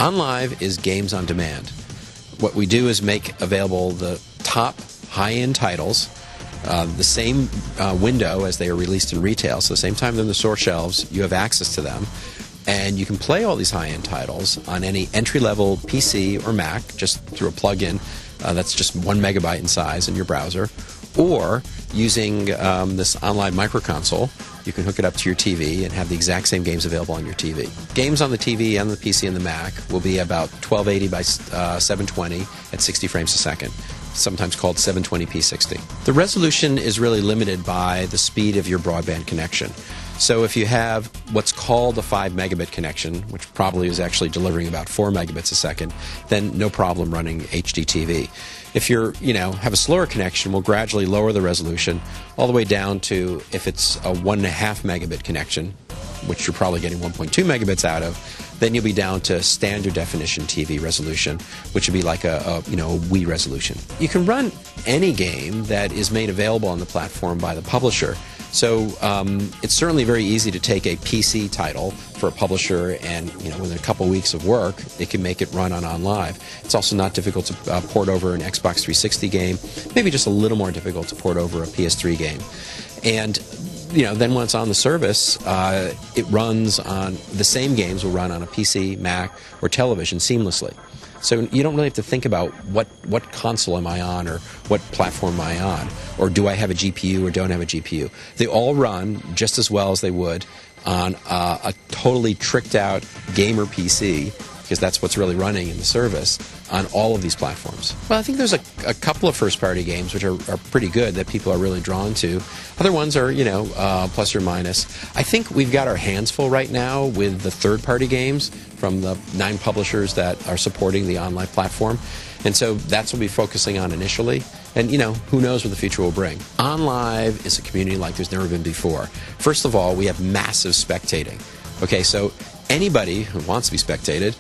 Onlive is games on demand. What we do is make available the top high-end titles, the same window as they are released in retail, so the same time they're in the store shelves, you have access to them. And you can play all these high-end titles on any entry-level PC or Mac, just through a plug-in that's just 1 megabyte in size in your browser, or using this Onlive micro console. You can hook it up to your TV and have the exact same games available on your TV. Games on the TV and the PC and the Mac will be about 1280 by 720 at 60 frames a second, sometimes called 720p 60. The resolution is really limited by the speed of your broadband connection. So if you have what's called a 5 megabit connection, which probably is actually delivering about 4 megabits a second, then no problem running HD TV. If you're, have a slower connection, we'll gradually lower the resolution all the way down to, if it's a 1.5 megabit connection, which you're probably getting 1.2 megabits out of, then you'll be down to standard definition TV resolution, which would be like a Wii resolution. You can run any game that is made available on the platform by the publisher. So it's certainly very easy to take a PC title for a publisher and, within a couple weeks of work, it can make it run on Onlive. It's also not difficult to port over an Xbox 360 game, maybe just a little more difficult to port over a PS3 game. And then when it's on the service, it runs on the same games will run on a PC, Mac, or television seamlessly. So you don't really have to think about what console am I on or what platform am I on, or do I have a GPU or don't have a GPU. They all run just as well as they would on a totally tricked out gamer PC, because that's what's really running in the service on all of these platforms. Well, I think there's a couple of first-party games which are pretty good that people are really drawn to. Other ones are, plus or minus. I think we've got our hands full right now with the third-party games from the 9 publishers that are supporting the Onlive platform. And so that's what we'll be focusing on initially. And, who knows what the future will bring. Onlive is a community like there's never been before. First of all, we have massive spectating. Okay, so anybody who wants to be spectated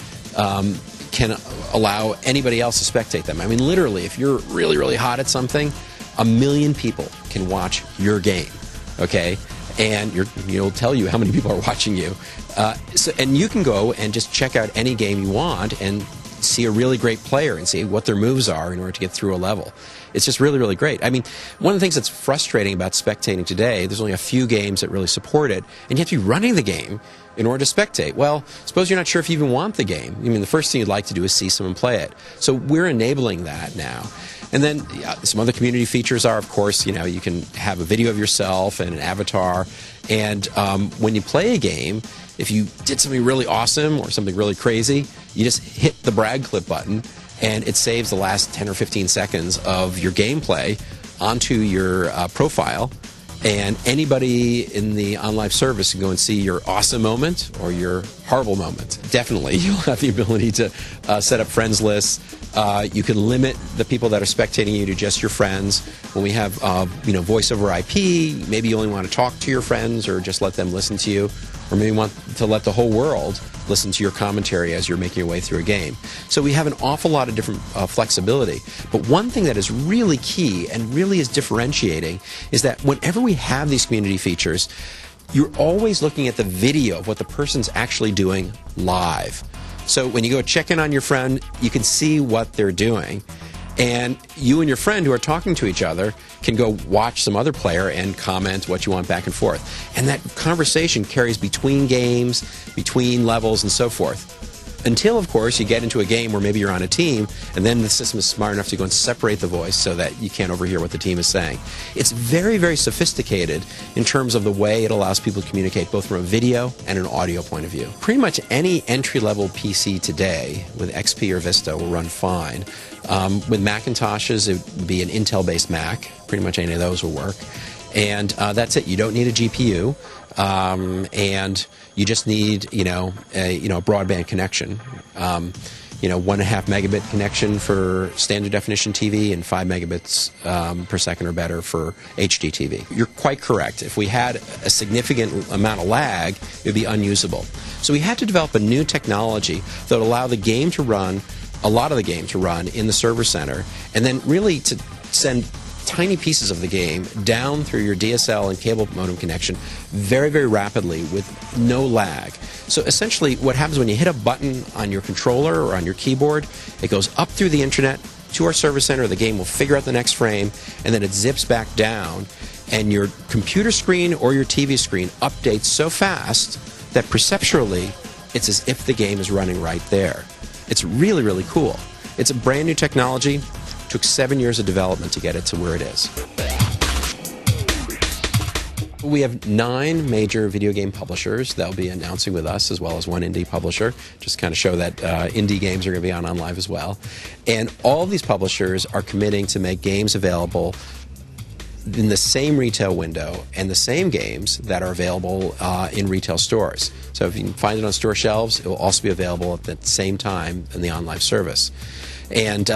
can allow anybody else to spectate them. I mean, literally, if you're really, really hot at something, 1 million people can watch your game, okay? And it'll tell you how many people are watching you. And you can go and just check out any game you want and see a really great player and see what their moves are in order to get through a level. It's just really, really great. I mean, one of the things that's frustrating about spectating today, there's only a few games that really support it, and you have to be running the game in order to spectate. Well, suppose you're not sure if you even want the game. I mean, the first thing you'd like to do is see someone play it. So we're enabling that now. And then some other community features are, of course, you can have a video of yourself and an avatar. And when you play a game, if you did something really awesome or something really crazy, you just hit the brag clip button, and it saves the last 10 or 15 seconds of your gameplay onto your profile. And anybody in the Onlive service can go and see your awesome moment or your horrible moment. Definitely, you'll have the ability to set up friends lists. You can limit the people that are spectating you to just your friends. When we have, voice over IP, maybe you only want to talk to your friends or just let them listen to you. Or maybe you want to let the whole world listen to your commentary as you're making your way through a game. So we have an awful lot of different flexibility. But one thing that is really key and really is differentiating is that whenever we have these community features, you're always looking at the video of what the person's actually doing live. So when you go check in on your friend, you can see what they're doing. And you and your friend who are talking to each other can go watch some other player and comment what you want back and forth. And that conversation carries between games, between levels, and so forth. Until, of course, you get into a game where maybe you're on a team, and then the system is smart enough to go and separate the voice so that you can't overhear what the team is saying. It's very, very sophisticated in terms of the way it allows people to communicate both from a video and an audio point of view. Pretty much any entry-level PC today with XP or Vista will run fine. With Macintoshes, it would be an Intel-based Mac. Pretty much any of those will work. And that's it. You don't need a GPU. And you just need, a broadband connection. 1.5 megabit connection for standard definition TV and 5 megabits per second or better for HD TV. You're quite correct. If we had a significant amount of lag, it would be unusable. So we had to develop a new technology that would allow the game to run, a lot of the game to run in the server center, and then really to send tiny pieces of the game down through your DSL and cable modem connection very, very rapidly with no lag. So essentially what happens when you hit a button on your controller or on your keyboard, it goes up through the internet to our service center, the game will figure out the next frame, and then it zips back down, and your computer screen or your TV screen updates so fast that perceptually it's as if the game is running right there. It's really, really cool. It's a brand new technology. It took 7 years of development to get it to where it is. We have 9 major video game publishers that will be announcing with us, as well as 1 indie publisher, just kind of show that indie games are going to be on Onlive as well. And all of these publishers are committing to make games available in the same retail window and the same games that are available in retail stores. So if you can find it on store shelves, it will also be available at the same time in the Onlive service. And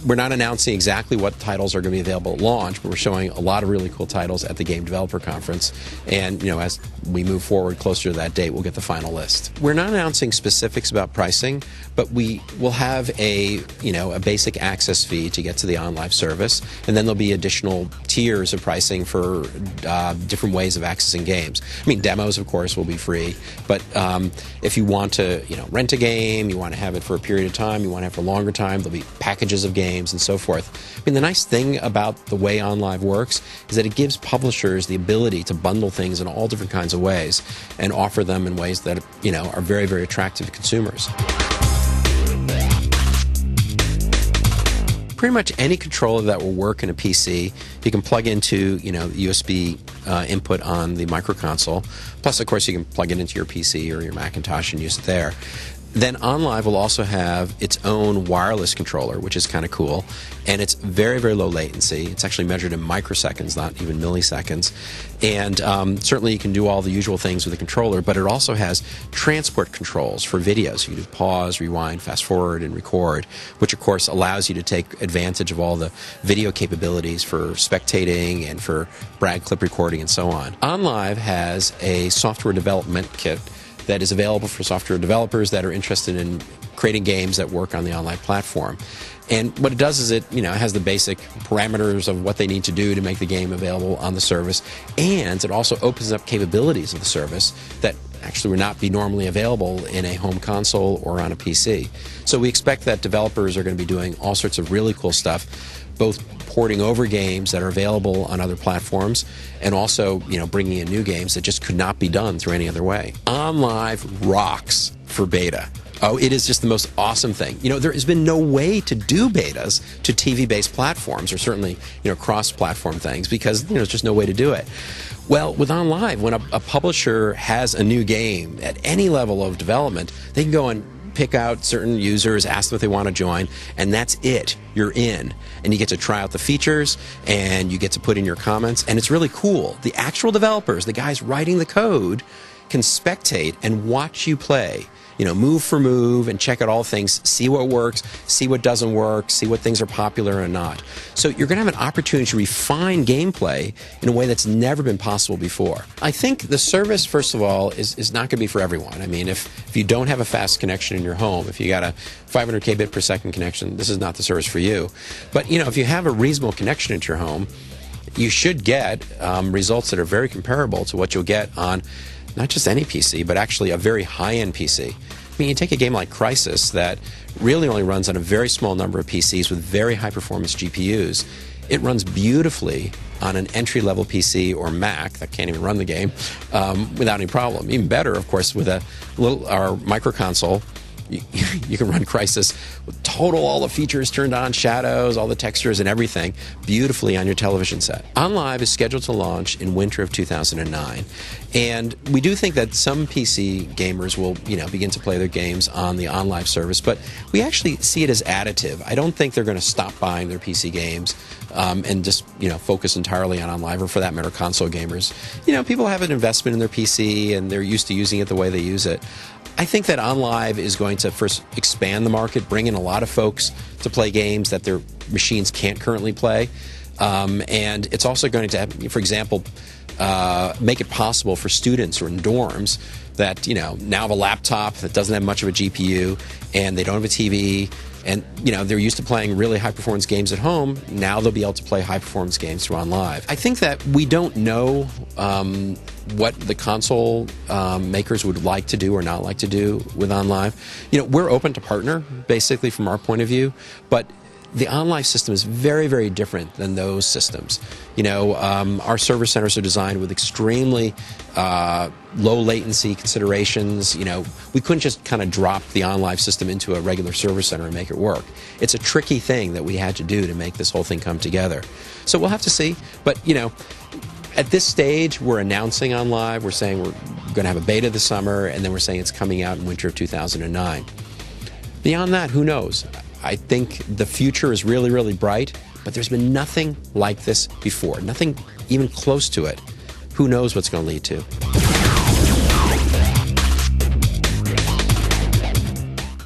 we're not announcing exactly what titles are going to be available at launch, but we're showing a lot of really cool titles at the Game Developer Conference. And as we move forward closer to that date, we'll get the final list. We're not announcing specifics about pricing, but we will have a basic access fee to get to the Onlive service, and then there'll be additional tiers of pricing for different ways of accessing games. I mean, demos, of course, will be free, but if you want to rent a game, you want to have it for a period of time, you want to have it for a longer time, there'll be packages of games and so forth. I mean, the nice thing about the way Onlive works is that it gives publishers the ability to bundle things in all different kinds of ways and offer them in ways that are very, very attractive to consumers. Pretty much any controller that will work in a PC, you can plug into USB input on the micro console. Plus, of course, you can plug it into your PC or your Macintosh and use it there. Then Onlive will also have its own wireless controller, which is kind of cool, and it's very, very low latency. It's actually measured in microseconds, not even milliseconds. And certainly you can do all the usual things with the controller, but it also has transport controls for videos. You can do pause, rewind, fast forward, and record, which of course allows you to take advantage of all the video capabilities for spectating and for brag clip recording and so on. Onlive has a software development kit that is available for software developers that are interested in creating games that work on the Onlive platform. And what it does is it has the basic parameters of what they need to do to make the game available on the service, and it also opens up capabilities of the service that actually would not be normally available in a home console or on a PC. So we expect that developers are going to be doing all sorts of really cool stuff, both porting over games that are available on other platforms and also bringing in new games that just could not be done through any other way. Onlive rocks for beta. Oh, it is just the most awesome thing. There has been no way to do betas to TV-based platforms, or certainly cross-platform things, because there's just no way to do it. Well, with Onlive, when a publisher has a new game at any level of development, they can go and pick out certain users, ask them if they want to join, and that's it. You're in. And you get to try out the features, and you get to put in your comments, and it's really cool. The actual developers, the guys writing the code, can spectate and watch you play. Move for move and check out all things, see what works, see what doesn't work, see what things are popular and not. So you're going to have an opportunity to refine gameplay in a way that's never been possible before. I think the service, first of all, is not going to be for everyone. I mean, if you don't have a fast connection in your home, if you got a 500 kbit per second connection, this is not the service for you. But, if you have a reasonable connection into your home, you should get results that are very comparable to what you'll get on not just any PC, but actually a very high-end PC. I mean, you take a game like Crysis that really only runs on a very small number of PCs with very high-performance GPUs. It runs beautifully on an entry-level PC or Mac that can't even run the game without any problem. Even better, of course, with our micro console. You can run Crysis with all the features turned on, shadows, all the textures and everything, beautifully on your television set. Onlive is scheduled to launch in winter of 2009. And we do think that some PC gamers will, begin to play their games on the Onlive service, but we actually see it as additive. I don't think they're going to stop buying their PC games and just, focus entirely on Onlive, or for that matter, console gamers. People have an investment in their PC and they're used to using it the way they use it. I think that Onlive is going to first expand the market, bring in a lot of folks to play games that their machines can't currently play. And it's also going to, for example, make it possible for students who are in dorms that now have a laptop that doesn't have much of a GPU and they don't have a TV. And, they're used to playing really high-performance games at home. Now they'll be able to play high-performance games through Onlive. I think that we don't know what the console makers would like to do or not like to do with Onlive. We're open to partner, basically, from our point of view, but the Onlive system is very, very different than those systems. Our service centers are designed with extremely low latency considerations. We couldn't just kind of drop the Onlive system into a regular service center and make it work. It's a tricky thing that we had to do to make this whole thing come together. So we'll have to see. But, at this stage, we're announcing Onlive. We're saying we're going to have a beta this summer, and then we're saying it's coming out in winter of 2009. Beyond that, who knows? I think the future is really, really bright, but there's been nothing like this before, nothing even close to it. Who knows what's going to lead to?